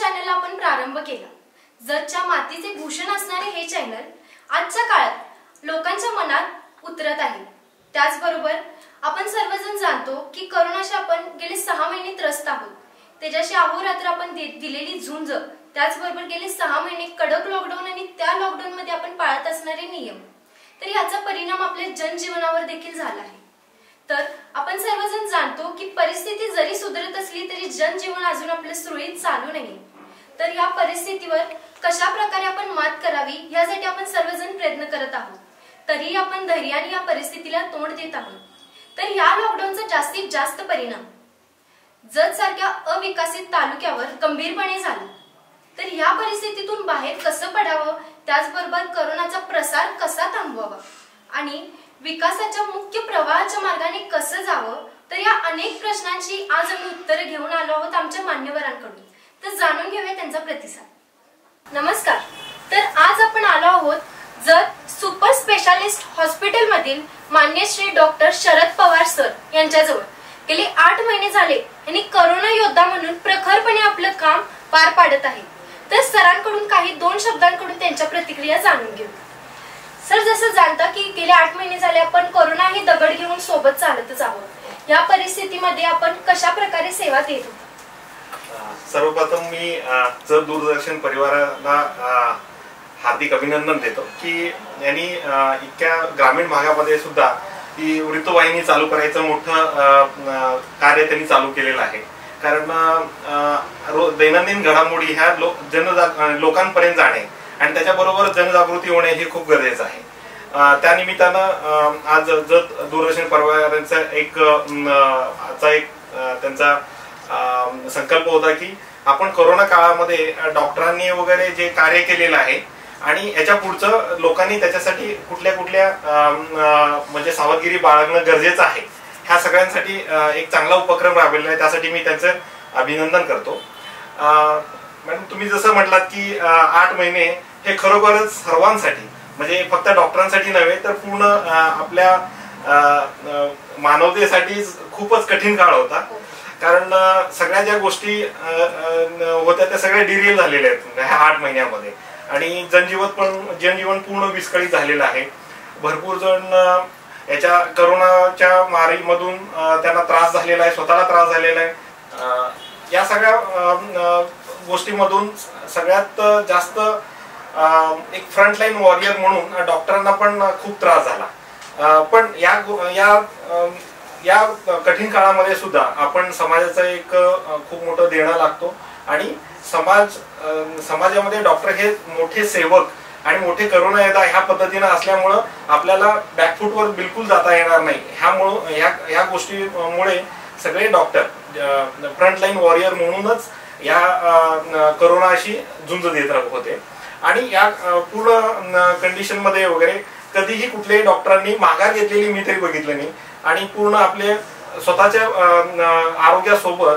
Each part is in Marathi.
चॅनलला आपण प्रारंभ केला। जगच्या मातीचे भूषण असणारे हे चॅनल आजच्या काळात लोकांच्या मनात उतरत आहे। त्याचबरोबर आपण सर्वजण जाणतो की कोरोनाशी आपण गेले 6 महिने त्रस्त आहोत। त्याच्याशी अहोरात्र आपण दिलेली झुंज, त्याचबरोबर गेले 6 महिने कडक लॉकडाऊन आणि त्या लॉकडाऊन मध्ये आपण पाळत असणारे नियम, तर याचा परिणाम आपल्या जनजीवनावर देखील झाला आहे। तर आपण सर्वजण जाणतो की परिस्थिती जरी सुधारत असली तरी जनजीवन अजून आपलं सुरळीत चालू नाही। तर या परिस्थितीवर कशा प्रकारे आपण मात करावी यासाठी आपण सर्वजण प्रयत्न करत आहोत। तरी आपण धैर्याने या परिस्थितीला तोंड देत आहोत। तर या लॉकडाऊनचा जास्तीत जास्त परिणाम जत सारख्या अविकसित तालुक्यावर गंभीरपणे झाला। तर या परिस्थितीतून बाहेर कसं पडावं, त्याचबरोबर कोरोनाचा प्रसार कसा थांबवावा आणि विकासाच्या मुख्य प्रवाहाच्या मार्गाने कसं जावं, तर या अनेक प्रश्नांची आज आम्ही उत्तरे घेऊन आलो आहोत आमच्या मान्यवरांकडून। तर जाणून घेऊया त्यांचा प्रतिसाद। नमस्कार। तर आज आपण आलो आहोत जत सुपर स्पेशालिस्ट हॉस्पिटल मधील मान्य श्री डॉक्टर शरद पवार सर यांच्याजवळ। गेले 8 महिने झाले यांनी कोरोना योद्धा म्हणून प्रखरपणे आपलं काम पार पाडत आहे। तर सरांकडून काही 2 शब्दांकडून त्यांच्या प्रतिक्रिया जाणून घेऊ। सर, जसं जाणता की गेले 8 महिने झाले आपण कोरोना ही दगड घेऊन सोबत चालतच आहोत। या परिस्थितीमध्ये आपण कशा प्रकारे सेवा देत होतो? सर्वप्रथम मी जत दूरदर्शन परिवाराला हार्दिक अभिनंदन देतो की यांनी इतक्या ग्रामीण भागामध्ये सुद्धा ही वृत्तवाहिनी चालू करायचं मोठं कार्य त्यांनी चालू केलेलं आहे। कारण दैनंदिन घडामोडी ह्या लोकांपर्यंत जाणे आणि त्याच्याबरोबर जनजागृती होणे हे खूप गरजेचं आहे। त्या निमित्तानं आज जत दूरदर्शन परिवारांचा एक त्यांचा संकल्प होता की आपण कोरोना काळामध्ये डॉक्टरांनी वगैरे जे कार्य केलेलं आहे आणि याच्या पुढचं लोकांनी त्याच्यासाठी कुठल्या म्हणजे सावधगिरी बाळगणं गरजेचं आहे, ह्या सगळ्यांसाठी एक चांगला उपक्रम राबवलेला आहे। त्यासाठी मी त्यांचं अभिनंदन करतो। मॅडम, तुम्ही जसं म्हटलात की 8 महिने हे खरोखरच सर्वांसाठी, म्हणजे फक्त डॉक्टरांसाठी नव्हे तर पूर्ण आपल्या मानवतेसाठी खूपच कठीण काळ होता। कारण सगळ्या ज्या गोष्टी होत्या त्या सगळ्या डिरेल झालेल्या आहेत ह्या 8 महिन्यामध्ये आणि जनजीवन पूर्ण विस्कळीत झालेलं आहे। भरपूर जण याच्या कोरोनाच्या मारीमधून त्यांना त्रास झालेला आहे, स्वतःला त्रास झालेला आहे। या सगळ्या गोष्टीमधून सगळ्यात जास्त एक फ्रंटलाईन वॉरियर म्हणून डॉक्टरांना पण खूप त्रास झाला। पण या कठीण काळामध्ये सुद्धा आपण समाजाचं एक खूप मोठं देणं लागतो आणि समाजामध्ये डॉक्टर हे मोठे सेवक आणि मोठे करुणा योद्धा ह्या पद्धतीने असल्यामुळं आपल्याला बॅकफूटवर बिलकुल जाता येणार नाही। ह्या गोष्टीमुळे सगळे डॉक्टर फ्रंटलाईन वॉरियर म्हणूनच या कोरोनाशी झुंज देत होते आणि या पूर्ण कंडिशन मध्ये वगैरे कधीही कुठल्याही डॉक्टरांनी माघार घेतलेली मी तरी बघितलं नाही आणि पूर्ण आपले स्वतःच्या आरोग्यासोबत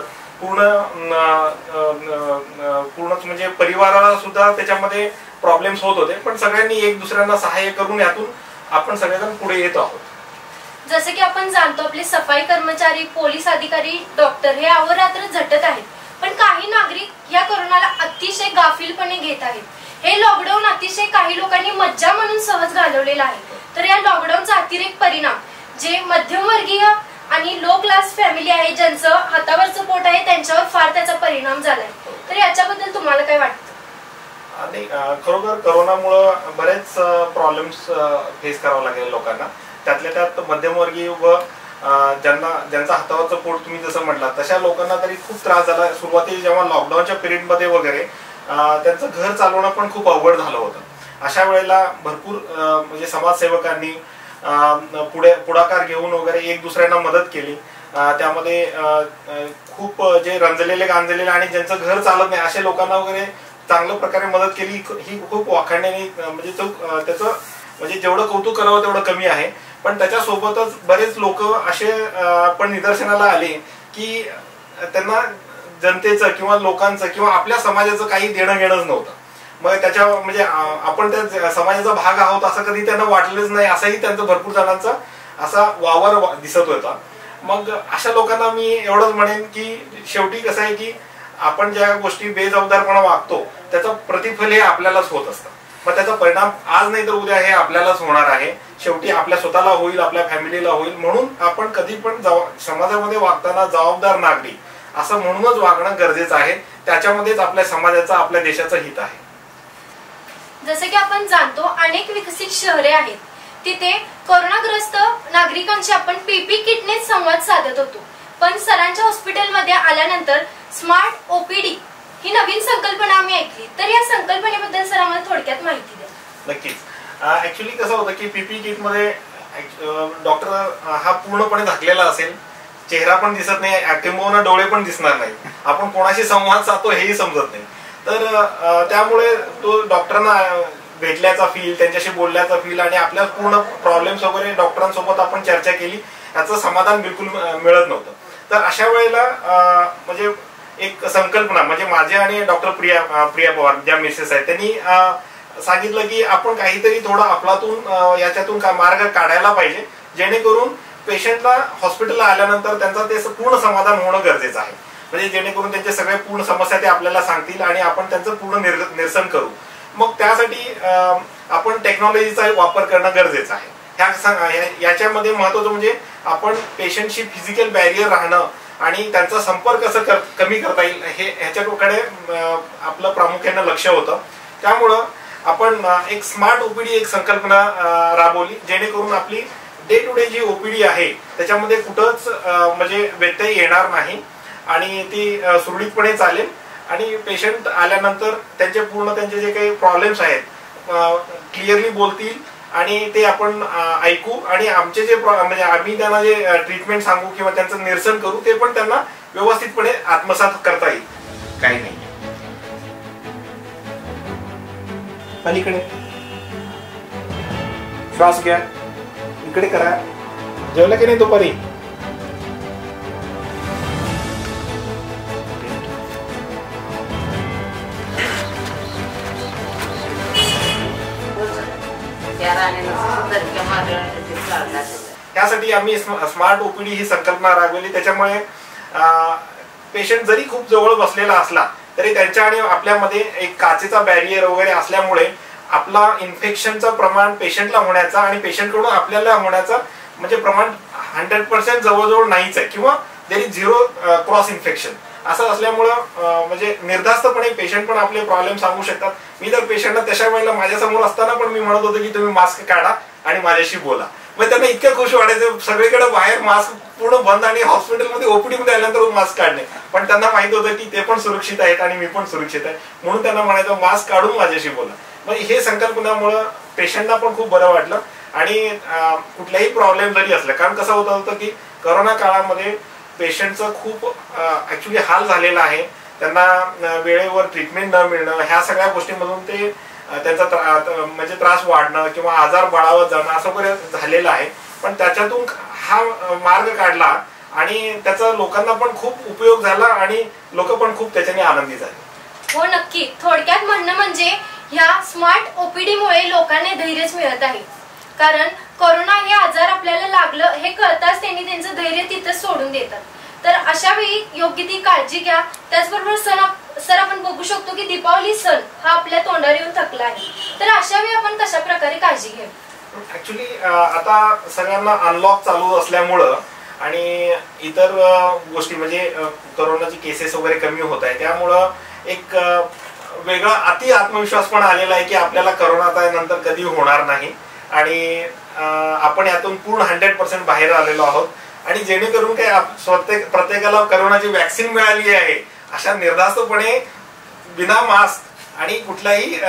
पूर्णच म्हणजे परिवाराला सुद्धा त्याच्यामध्ये प्रॉब्लेम्स होत होते, पण सगळ्यांनी एक दुसऱ्यांना सहाय्य करून यातून आपण सगळेजण पुढे येत आहोत। जसे की आपण जाणतो आपले सफाई कर्मचारी, पोलीस अधिकारी, डॉक्टर हे अहोरात्र झटत आहेत, पण काही नागरिक या कोरोनाला अतिशय गाफीलपणे घेत आहेत। हे लॉकडाऊन अतिशय काही लोकांनी मज्जा म्हणून सहज घालवलेला आहे। तर या लॉकडाऊनचा अतिरेक परिणाम जे मध्यमवर्गीय आणि लो क्लास फॅमिली आहे, ज्यांचं हातावरचं पोट आहे, त्यांच्यावर फार त्याचा परिणाम झालाय। तर याच्याबद्दल तुम्हाला काय वाटतं? आणि खरोखर कोरोनामुळे बरेच प्रॉब्लेम्स फेस करावं लागले लोकांना। त्यातल्या त्यात मध्यमवर्गीय व ज्यांचा हातावरचं पोट तुम्ही जसं म्हटलं तशा लोकांना तरी खूप त्रास झाला। सुरुवातीला जेव्हा लॉकडाऊनच्या पिरियडमध्ये वगैरे त्यांचं घर चालवणं पण खूप अवघड झालं होतं। अशा वेळेला भरपूर म्हणजे समाजसेवकांनी पुढाकार घेऊन वगैरे एक दुसऱ्यांना मदत केली। त्यामध्ये खूप जे रंजलेले गांजलेले आणि ज्यांचं घर चालत नाही अशा लोकांना वगैरे चांगल्या प्रकारे मदत केली, ही खूप वाखाणण्याने म्हणजे त्याचं म्हणजे जेवढं कौतुक करावं तेवढं कमी आहे। पण त्याच्यासोबतच बरेच लोक असे पण निदर्शनाला आले की त्यांना जनतेचं किंवा लोकांचं किंवा आपल्या समाजाचं काही देणं घेणंच नव्हतं। मग त्याच्या म्हणजे आपण त्या समाजाचा भाग आहोत असं कधी त्यांना वाटलंच नाही, असंही त्यांचं भरपूर जणांचा असा वावर दिसत होता। मग अशा लोकांना मी एवढंच म्हणेन की शेवटी कसं आहे की आपण ज्या गोष्टी बेजबाबदारपणा वागतो त्याचं प्रतिफल हे आपल्यालाच होत असतं. मग त्याचा परिणाम आज नाही तर उद्या हे आपल्यालाच होणार आहे. शेवटी आपल्या स्वतःला होईल, आपल्या फॅमिलीला होईल. म्हणून आपण कधी पण समाजामध्ये वागताना जबाबदार नागरिक असं म्हणूनच वागणं गरजेचं आहे. त्याच्यामध्येच आपल्या समाजाचं, आपल्या देशाचं हित आहे. जसं की आपण जाणतो अनेक विकसित शहरे आहेत, तिथे कोरोनाग्रस्त नागरिकांशी आपण पीपी किटनेच संवाद साधत होतो. पण सरांच्या हॉस्पिटलमध्ये आल्यानंतर स्मार्ट ओपीडी ही नवीन संकल्पना आम्ही ऐकली. तर या संकल्पनेबद्दल सर आम्हाला थोडक्यात माहिती द्या. नक्कीच. ऍक्च्युली कसं होतं की पीपी किट मध्ये डॉक्टर हा पूर्णपणे झाकलेला असेल, चेहरा पण दिसत नाही, किंबहुना डोळे पण दिसणार नाही, आपण कोणाशी संवाद साधतो हेही समजत नाही. तर त्यामुळे तो डॉक्टरांना भेटल्याचा फील, त्यांच्याशी बोलल्याचा फील आणि आपल्या पूर्ण प्रॉब्लेम्स वगैरे डॉक्टरांसोबत आपण चर्चा केली, याचं समाधान बिलकुल मिळत नव्हतं. तर अशा वेळेला म्हणजे एक संकल्पना म्हणजे माझ्या आणि डॉक्टर प्रिया पवार ज्या मिसेस आहेत त्यांनी सांगितलं की आपण काहीतरी थोडा आपलातून याच्यातून मार्ग काढायला पाहिजे, जेणेकरून पेशंटला हॉस्पिटलला आल्यानंतर त्यांचा ते पूर्ण समाधान होणं गरजेचं आहे. म्हणजे जेणेकरून त्यांचे सगळे पूर्ण समस्या ते आपल्याला सांगतील आणि आपण त्यांचं पूर्ण निरसन करू. मग त्यासाठी आपण टेक्नॉलॉजीचा वापर करणं गरजेचं आहे. याच्यामध्ये महत्वाचं म्हणजे आपण पेशंटशी फिजिकल बॅरियर राहणं आणि त्यांचा संपर्क कसं कमी करता येईल हे ह्याच्याकडे आपलं प्रामुख्याने लक्ष होतं. त्यामुळं आपण एक स्मार्ट ओपीडी एक संकल्पना राबवली, जेणेकरून आपली डे टू डे जी ओपीडी आहे त्याच्यामध्ये कुठंच म्हणजे व्यत्यय येणार नाही आणि ती सुरळीतपणे चालेल. आणि पेशंट आल्यानंतर त्यांचे जे काही प्रॉब्लेम्स आहेत क्लिअरली बोलतील आणि ते आपण ऐकू आणि आमचे जे म्हणजे आम्ही त्यांना जे ट्रीटमेंट सांगू किंवा त्यांचं निरसन करू ते पण त्यांना व्यवस्थितपणे आत्मसात करता येईल. काही नाही. पलीकडे श्वास घ्या, इकडे करा. जेवलं की नाही दुपारी? त्यासाठी आम्ही स्मार्ट ओपीडी ही संकल्पना राबवली. त्याच्यामुळे पेशंट जरी खूप जवळ बसलेला असला तरी त्यांच्या आणि आपल्यामध्ये एक काचेचा बॅरियर वगैरे असल्यामुळे आपला इन्फेक्शनचं प्रमाण पेशंटला होण्याचा आणि पेशंटकडून आपल्याला होण्याचा म्हणजे प्रमाण 100% जवळजवळ नाहीच आहे किंवा there is zero cross infection. असं असल्यामुळं म्हणजे निर्धास्तपणे पेशंट पण आपले प्रॉब्लेम सांगू शकतात. मी तर पेशंटला तशा वेळेला माझ्यासमोर असताना पण मी म्हणत होतो की तुम्ही मास्क काढा आणि माझ्याशी बोला. मग त्यांना इतकं खुश वाटायचं, सगळीकडे बाहेर मास्क पूर्ण बंद आणि हॉस्पिटलमध्ये ओपीडी मध्ये आल्यानंतर मास्क काढणे. पण त्यांना माहित होतं की ते पण सुरक्षित आहेत आणि मी पण सुरक्षित आहे, म्हणून त्यांना म्हणायचं मास्क काढून माझ्याशी बोला. मग हे संकल्पनामुळे पेशंटला पण खूप बरं वाटलं आणि कुठल्याही प्रॉब्लेम जरी असला, कारण कसं होतं की कोरोना काळामध्ये पेशंटचं खूप ऍक्च्युली हाल झालेला आहे. त्यांना वेळेवर ट्रीटमेंट न मिळणं, ह्या सगळ्या गोष्टींमधून ते त्यांचा म्हणजे त्रास वाढणं किंवा आजार बळावत जाणं असं वगैरे झालेलं आहे. पण त्याच्यातून हा मार्ग काढला आणि त्याचा लोकांना पण खूप उपयोग झाला आणि लोक पण खूप त्याच्याने आनंदी झाले. हो नक्की. थोडक्यात म्हणणं म्हणजे ह्या स्मार्ट ओपीडी मुळे लोकांना धैर्यच मिळत आहे. कारण कोरोना हे आजार आपल्याला लागलं हे कळताच त्यांनी त्यांचं धैर्य तिथं सोडून देतात. तर अशा वेळी योग्य ती काळजी घ्या. त्याचबरोबर सर आपण बघू शकतो की दीपावली सण हा आपल्या तोंडावर येऊन थकला आहे. तर अशा वेळी आपण कशा प्रकारे काळजी घ्या? ऍक्च्युली आता सगळ्यांना अनलॉक चालू असल्यामुळं आणि इतर गोष्टी म्हणजे कोरोनाची केसेस वगैरे कमी होत आहे, त्यामुळं एक वेगळा अति आत्मविश्वास पण आलेला आहे की आपल्याला कोरोनाचा नंतर कधी होणार नाही आणि आपण यातून पूर्ण 100% बाहेर आलेलो आहोत. आणि जेणेकरून काय प्रत्येकाला कोरोनाची वॅक्सिन मिळाली आहे अशा निर्धास्तपणे बिना मास्क आणि कुठल्याही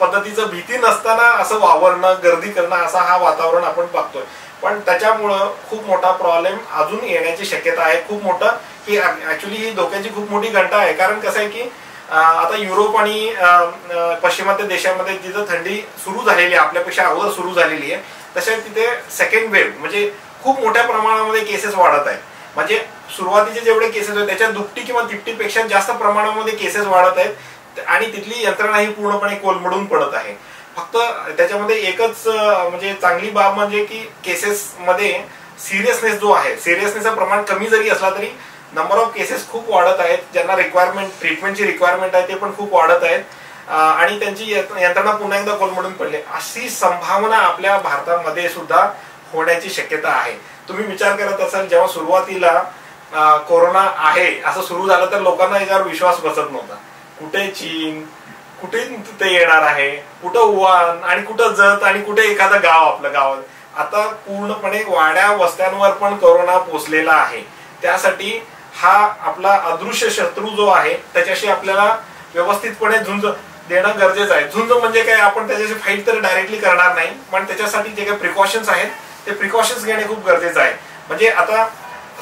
पद्धतीचं भीती नसताना असं वावरणं, गर्दी करणं असा हा वातावरण आपण बघतोय. पण त्याच्यामुळं खूप मोठा प्रॉब्लेम अजून येण्याची शक्यता आहे, खूप मोठं की ऍक्च्युली ही धोक्याची खूप मोठी घंटा आहे. कारण कसं आहे की आता युरोप आणि पश्चिमात्य देशामध्ये जिथं थंडी सुरू झालेली आहे, आपल्यापेक्षा अगोदर सुरू झालेली आहे, तशा तिथे सेकंड वेव्ह म्हणजे खूप मोठ्या प्रमाणामध्ये केसेस वाढत आहेत. म्हणजे सुरुवातीचे जेवढे केसेस आहेत त्याच्या दुपटी किंवा तिपटीपेक्षा जास्त प्रमाणामध्ये केसेस वाढत आहेत आणि तिथली यंत्रणा ही पूर्णपणे कोलमडून पडत आहे. फक्त त्याच्यामध्ये एकच म्हणजे चांगली बाब म्हणजे की केसेस मध्ये सिरियसनेस जो आहे, सिरियसनेसचं प्रमाण कमी जरी असला तरी नंबर ऑफ केसेस खूप वाढत आहेत, ज्यांना ट्रीटमेंटची रिक्वायरमेंट आहे ते पण खूप वाढत आहेत आणि त्यांची यंत्रणा पुन्हा एकदा कोलमडून पडली. अशी संभावना आपल्या भारतामध्ये सुद्धा होण्याची शक्यता आहे. तुम्ही विचार करत असाल, जेव्हा सुरुवातीला कोरोना आहे असं सुरू झालं तर लोकांना याच्यावर विश्वास बसत नव्हता. कुठे चीन, कुठे ते येणार आहे, कुठं वुहान आणि कुठं जत आणि कुठे एखादं गाव आपलं गाव. आता पूर्णपणे वाड्या वस्त्यांवर पण कोरोना पोचलेला आहे. त्यासाठी हा आपला अदृश्य शत्रू जो आहे त्याच्याशी आपल्याला व्यवस्थितपणे झुंज देणं गरजेचं आहे. झुंज म्हणजे काय, आपण त्याच्याशी फाईट तर डायरेक्टली करणार नाही, पण त्याच्यासाठी जे काही प्रिकॉशन्स आहेत ते प्रिकॉशन्स घेणे खूप गरजेचं आहे. म्हणजे आता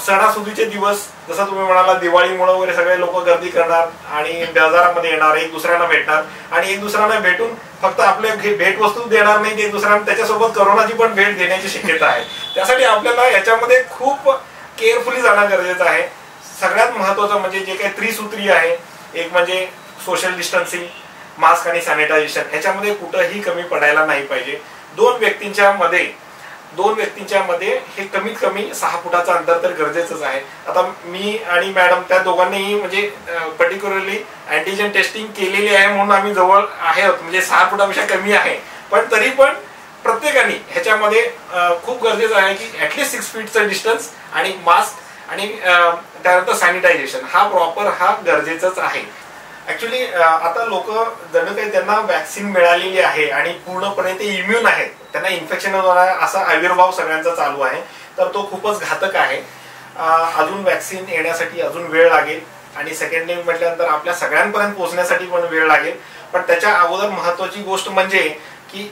सणासुदीचे दिवस, जसं तुम्ही म्हणाला दिवाळीमुळे वगैरे सगळे लोक गर्दी करणार आणि बाजारामध्ये येणार, एक दुसऱ्यांना भेटणार आणि एक दुसऱ्यांना भेटून फक्त आपले भेट वस्तू देणार नाही, एक दुसऱ्यांना त्याच्यासोबत करोनाची पण भेट देण्याची शक्यता आहे. त्यासाठी आपल्याला याच्यामध्ये खूप केअरफुली जाणं गरजेचं आहे. सगळ्यात महत्वाचं म्हणजे जे काही त्रिसूत्री आहे, एक म्हणजे सोशल डिस्टन्सिंग, मास्क आणि सॅनिटायझेशन, ह्याच्यामध्ये कुठंही कमी पडायला नाही पाहिजे. दोन व्यक्तींच्या मध्ये हे कमीत कमी 6 फुटाचं अंतर तर गरजेचंच आहे. आता मी आणि मॅडम त्या दोघांनीही म्हणजे पर्टिक्युलरली अँटीजन टेस्टिंग केलेली आहे म्हणून आम्ही जवळ आहे, म्हणजे 6 फुटापेक्षा कमी आहे. पण तरी पण प्रत्येकाने ह्याच्यामध्ये खूप गरजेचं आहे की ऍटलीस्ट 6 फीटचं डिस्टन्स आणि मास्क आणि त्यानंतर सॅनिटायझेशन हा गरजेचंच आहे. ऍक्च्युली आता लोक जणू काही त्यांना वॅक्सिन मिळालेली आहे आणि पूर्णपणे ते इम्युन आहेत, त्यांना इन्फेक्शन होणार असा आविर्भाव सगळ्यांचा चालू आहे, तर तो खूपच घातक आहे. अजून वॅक्सिन येण्यासाठी अजून वेळ लागेल आणि सेकंड वेव्ह म्हटल्यानंतर आपल्या सगळ्यांपर्यंत पोहोचण्यासाठी पण वेळ लागेल. पण त्याच्या अगोदर महत्वाची गोष्ट म्हणजे की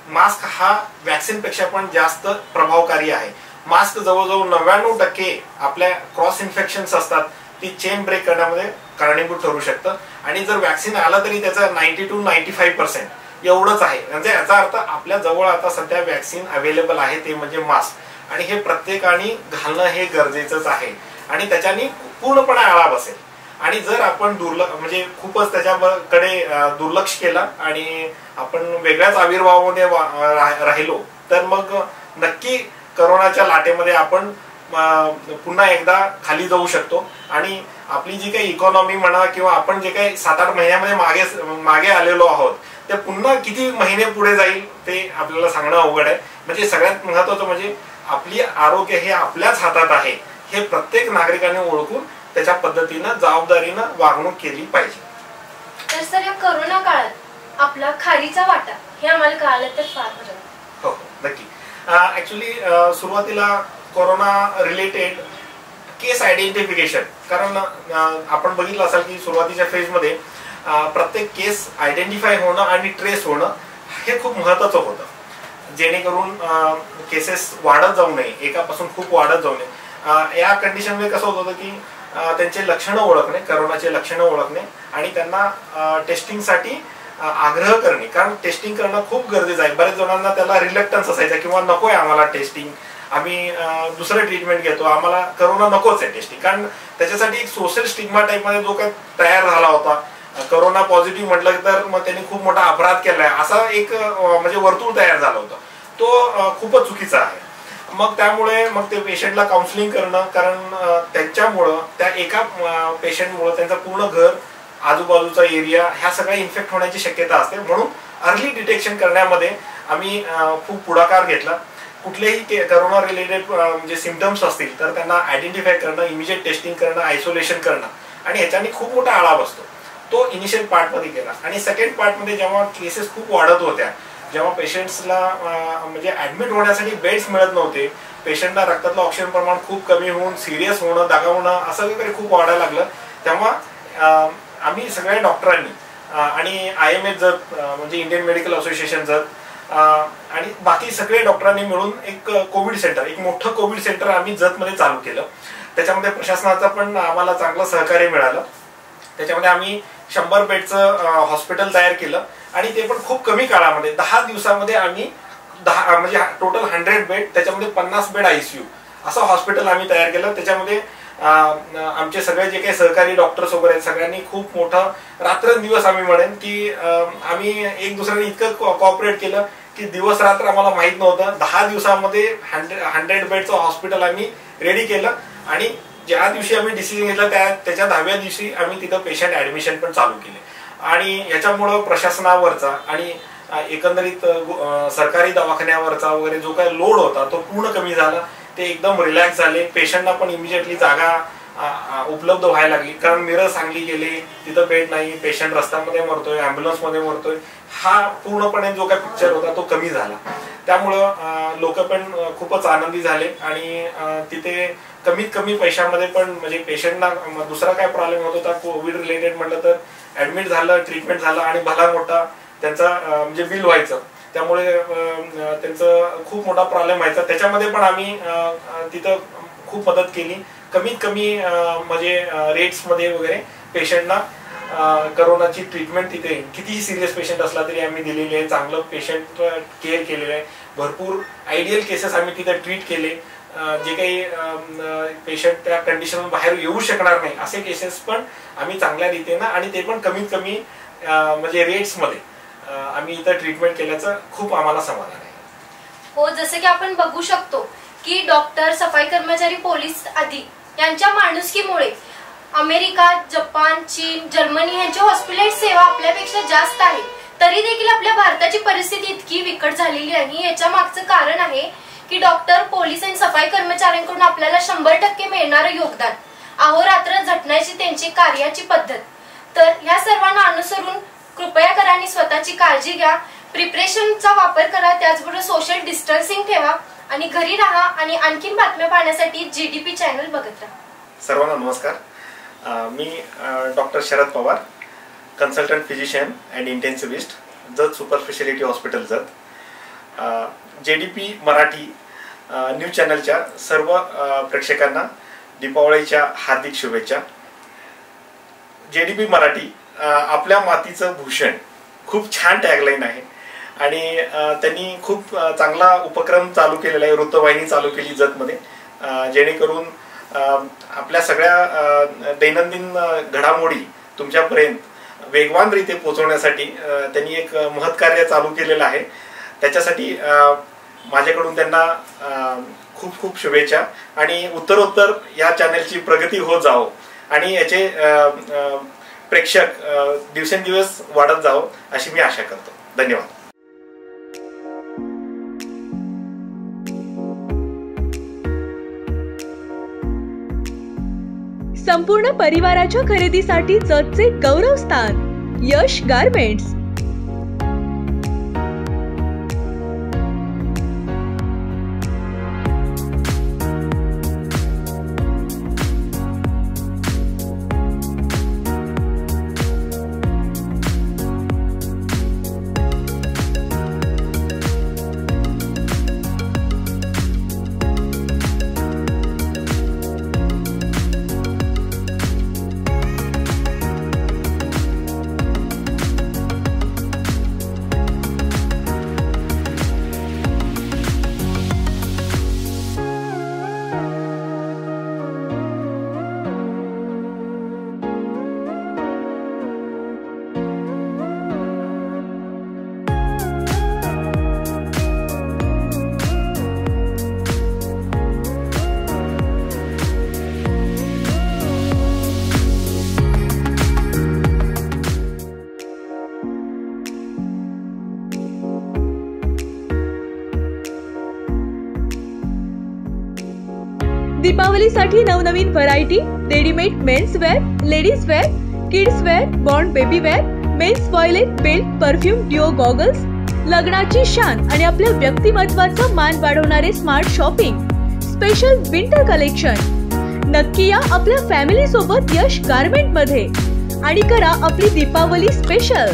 मास्क हा वॅक्सिन पेक्षा पण जास्त प्रभावकारी आहे. मास्क जवळजवळ 99% आपल्या क्रॉस इन्फेक्शन्स असतात ती चेन ब्रेक करण्यामध्ये कारणीभूत ठरू शकतं आणि जर वॅक्सिन आलं तरी त्याचं 90 to 95% एवढंच आहे. म्हणजे याचा अर्थ आपल्या जवळ आता सध्या वॅक्सिन अवेलेबल आहे, ते म्हणजे मास्क, आणि हे प्रत्येकाने घालणं हे गरजेचंच आहे आणि त्याच्याने पूर्णपणे आळा बसेल. आणि जर आपण म्हणजे खूपच त्याच्याकडे दुर्लक्ष केलं आणि आपण वेगळ्याच आविर्भावामध्ये राहिलो तर मग नक्की करोनाच्या लाटेमध्ये आपण पुन्हा एकदा खाली जाऊ शकतो आणि आपली जी काही इकॉनॉमी म्हणा किंवा आपण जे काही 7-8 महिन्यामध्ये मागे आलेलो आहोत ते पुन्हा किती महिने पुढे जाईल ते आपल्याला सांगणं अवघड आहे. म्हणजे सगळ्यात महत्वाचं म्हणजे आपली आरोग्य हे आपल्याच हातात आहे हे प्रत्येक नागरिकाने ओळखून त्याच्या पद्धतीनं जबाबदारीनं वागणूक केली पाहिजे. तर सर या करोना काळात आपला खारीचा वाटा हे आम्हाला कळालं तर फार बरं. हो नक्की. ऍक्च्युली सुरुवातीला कोरोना रिलेटेड केस आयडेंटिफिकेशन, कारण आपण बघितलं असाल की सुरुवातीच्या फेजमध्ये प्रत्येक केस आयडेंटिफाय होणं आणि ट्रेस होणं हे खूप महत्वाचं होतं, जेणेकरून केसेस वाढत जाऊ नये, एकापासून खूप वाढत जाऊ नये. या कंडिशनमध्ये कसं होत होतं की त्यांचे लक्षणं ओळखणे, करोनाचे लक्षणं ओळखणे आणि त्यांना टेस्टिंगसाठी आग्रह करणे, कारण टेस्टिंग करणं खूप गरजेचं आहे. बऱ्याच जणांना त्याला रिलक्टन्स असायचा किंवा नकोय आम्हाला टेस्टिंग, आम्ही दुसरं ट्रीटमेंट घेतो, आम्हाला करोना नकोच आहे टेस्टिंग. कारण त्याच्यासाठी एक सोशल स्टिग्मा टाईपमध्ये जो काही तयार झाला होता, करोना पॉझिटिव्ह म्हटलं तर मग त्यांनी खूप मोठा अपराध केलाय असा एक म्हणजे वर्तुळ तयार झाला होता, तो खूपच चुकीचा आहे. मग त्यामुळे मग ते पेशंटला काउन्सिलिंग करणं, कारण त्यांच्यामुळं त्या एका पेशंटमुळं त्यांचं पूर्ण घर, आजूबाजूचा एरिया ह्या सगळ्या इन्फेक्ट होण्याची शक्यता असते. म्हणून अर्ली डिटेक्शन करण्यामध्ये आम्ही खूप पुढाकार घेतला. कुठलेही करोना रिलेटेड म्हणजे सिम्पटम्स असतील तर त्यांना आयडेंटिफाय करणं, इमिजिएट टेस्टिंग करणं, आयसोलेशन करणं आणि ह्याच्याने खूप मोठा आळा बसतो. तो इनिशियल पार्टमध्ये केला. आणि सेकंड पार्टमध्ये जेव्हा केसेस खूप वाढत होत्या, जेव्हा पेशंट्सला म्हणजे ऍडमिट होण्यासाठी बेड्स मिळत नव्हते, पेशंटला रक्तातलं ऑक्सिजन प्रमाण खूप कमी होऊन सिरियस होणं, दगावणं असं वगैरे खूप वाढायला लागलं, तेव्हा आम्ही सगळ्या डॉक्टरांनी आणि IMS जत म्हणजे इंडियन मेडिकल असोसिएशन जत आणि बाकी सगळे डॉक्टरांनी मिळून एक कोविड सेंटर, एक मोठं कोविड सेंटर आम्ही जतमध्ये चालू केलं. त्याच्यामध्ये प्रशासनाचं पण आम्हाला चांगलं सहकार्य मिळालं. त्याच्यामध्ये आम्ही 100 बेडचं हॉस्पिटल तयार केलं आणि ते पण खूप कमी काळामध्ये 10 दिवसामध्ये आम्ही म्हणजे टोटल 100 बेड, त्याच्यामध्ये 50 बेड ICU असं हॉस्पिटल आम्ही तयार केलं. त्याच्यामध्ये आमचे सगळे जे काही सहकारी डॉक्टर्स वगैरे सगळ्यांनी खूप मोठं रात्रंदिवस आम्ही म्हणेन की आम्ही एक दुसऱ्याने इतकं कॉपरेट केलं की दिवस रात्र आम्हाला माहित नव्हतं. 10 दिवसामध्ये 100 बेडचं हॉस्पिटल आम्ही रेडी केलं आणि ज्या दिवशी आम्ही डिसिजन घेतला त्याच्या 10व्या दिवशी आम्ही तिथं पेशंट ऍडमिशन पण चालू केले आणि याच्यामुळं प्रशासनावरचा आणि एकंदरीत सरकारी दवाखान्यावरचा वगैरे जो काही लोड होता तो पूर्ण कमी झाला. ते एकदम रिलॅक्स झाले. पेशंटना पण इमिजिएटली जागा उपलब्ध व्हायला लागली. कारण मिरर सांगली गेले, तिथं बेड नाही, पेशंट रस्त्यामध्ये मरतोय, ॲम्ब्युलन्स मध्ये मरतोय, हा पूर्णपणे जो काही पिक्चर होता तो कमी झाला. त्यामुळं लोक पण खूपच आनंदी झाले आणि तिथे कमीत कमी पैशामध्ये पण म्हणजे पेशंटना दुसरा काय प्रॉब्लेम होत होता कोविड रिलेटेड म्हटलं तर ऍडमिट झालं, ट्रीटमेंट झालं आणि भला मोठा त्यांचा म्हणजे बिल व्हायचं. त्यामुळे त्यांचं खूप मोठा प्रॉब्लेम व्हायचा. त्याच्यामध्ये पण आम्ही तिथं खूप मदत केली. कमीत कमी म्हणजे रेट्स मध्ये वगैरे पेशंटना करोनाची ट्रीटमेंट तिथे कितीही सिरियस पेशंट असला तरी आम्ही दिलेली आहे. चांगलं पेशंट केअर केलेलं आहे. भरपूर आयडियल केसेस आम्ही तिथे ट्रीट केले. जे काही पेशंट त्या कंडिशन बाहेर येऊ शकणार नाही असे केसेस पण आम्ही चांगल्या रीतीने आणि ते पण कमीत कमी म्हणजे रेट्स मध्ये आम्ही इथं ट्रीटमेंट केल्याचं खूप आम्हाला समाधान आहे. हो, जसं की आपण बघू शकतो की डॉक्टर, सफाई कर्मचारी, पोलीस आदी यांच्या माणुसकीमुळे अमेरिका, जपान, चीन, जर्मनी यांची हॉस्पिटल सेवा आपल्यापेक्षा जास्त आहे. तरी देखील आपल्या भारताची परिस्थिती इतकी बिकट झालेली आहे. याच्या मागचं कारण आहे की डॉक्टर, पोलीस आणि सफाई कर्मचाऱ्यांकडून आपल्याला 100% मिळणारं योगदान, अहोरात्र झटण्याची त्यांची कार्याची पद्धत. तर ह्या सर्वांना अनुसरून कृपया करा आणि स्वतःची काळजी घ्या. प्रिपरेशनचा वापर करा. त्याचबरोबर सोशल डिस्टन्सिंग ठेवा आणि घरी राहा आणि आणखीन बातम्या पाहण्यासाठी GDP चॅनल बघत राहा. सर्वांना नमस्कार. मी doctor Sharad Pawar, consultant physician and intensivist, Jat super speciality hospital Jat. JDP Marathi news चॅनलच्या सर्व प्रेक्षकांना दीपावलीच्या हार्दिक शुभेच्छा. JDP मराठी आपल्या मातीचं भूषण खूप छान टॅगलाईन आहे आणि त्यांनी खूप चांगला उपक्रम चालू केलेला आहे. वृत्तवाहिनी चालू केली जतमध्ये, जेणेकरून आपल्या सगळ्या दैनंदिन घडामोडी तुमच्यापर्यंत वेगवानरीत्या पोहोचवण्यासाठी त्यांनी एक महत्कार्य चालू केलेलं आहे. त्याच्यासाठी माझ्याकडून त्यांना खूप खूप शुभेच्छा आणि उत्तरोत्तर या चॅनलची प्रगती होत जावो आणि याचे प्रेक्षक दिवसेंदिवस वाढत जावो अशी मी आशा करतो. धन्यवाद. संपूर्ण परिवाराच्या खरेदीसाठी जतचे गौरवस्थान यश गारमेंट्स. दीपावलीसाठी नवनवीन variety, readymade men's wear, ladies wear, kids wear, bond baby wear, men's toilet, belt, perfume, deo, goggles, लग्नाची शान आणि आपल्या व्यक्तिमत्वाचा मान वाढवणारे smart shopping, special winter collection. नक्की या आपल्या फॅमिली सोबत यश गारमेंट मध्ये आणि करा आपली दीपावली स्पेशल.